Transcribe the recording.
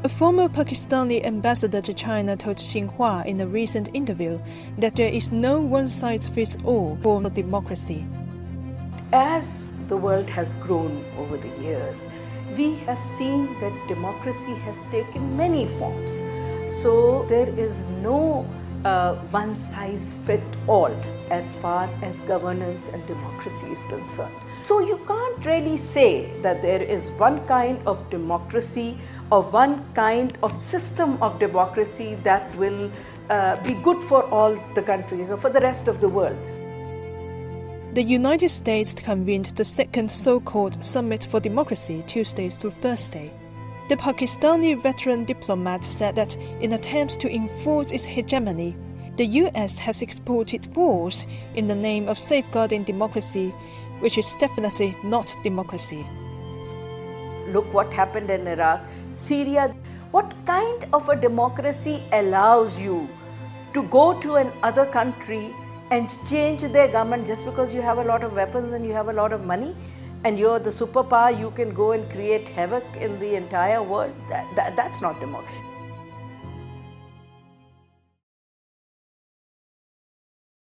A former Pakistani ambassador to China told Xinhua in a recent interview that there is no one-size-fits-all form of democracy. As the world has grown over the years, we have seen that democracy has taken many forms. So there is no one-size-fits-all as far as governance and democracy is concerned. So you can't really say that there is one kind of democracy or one kind of system of democracy that will be good for all the countries or for the rest of the world. The United States convened the second so-called Summit for Democracy Tuesday through Thursday. The Pakistani veteran diplomat said that in attempts to enforce its hegemony, the US has exported wars in the name of safeguarding democracy, which is definitely not democracy. Look what happened in Iraq, Syria. What kind of a democracy allows you to go to another country and change their government just because you have a lot of weapons and you have a lot of money and you're the superpower, you can go and create havoc in the entire world? That's not democracy.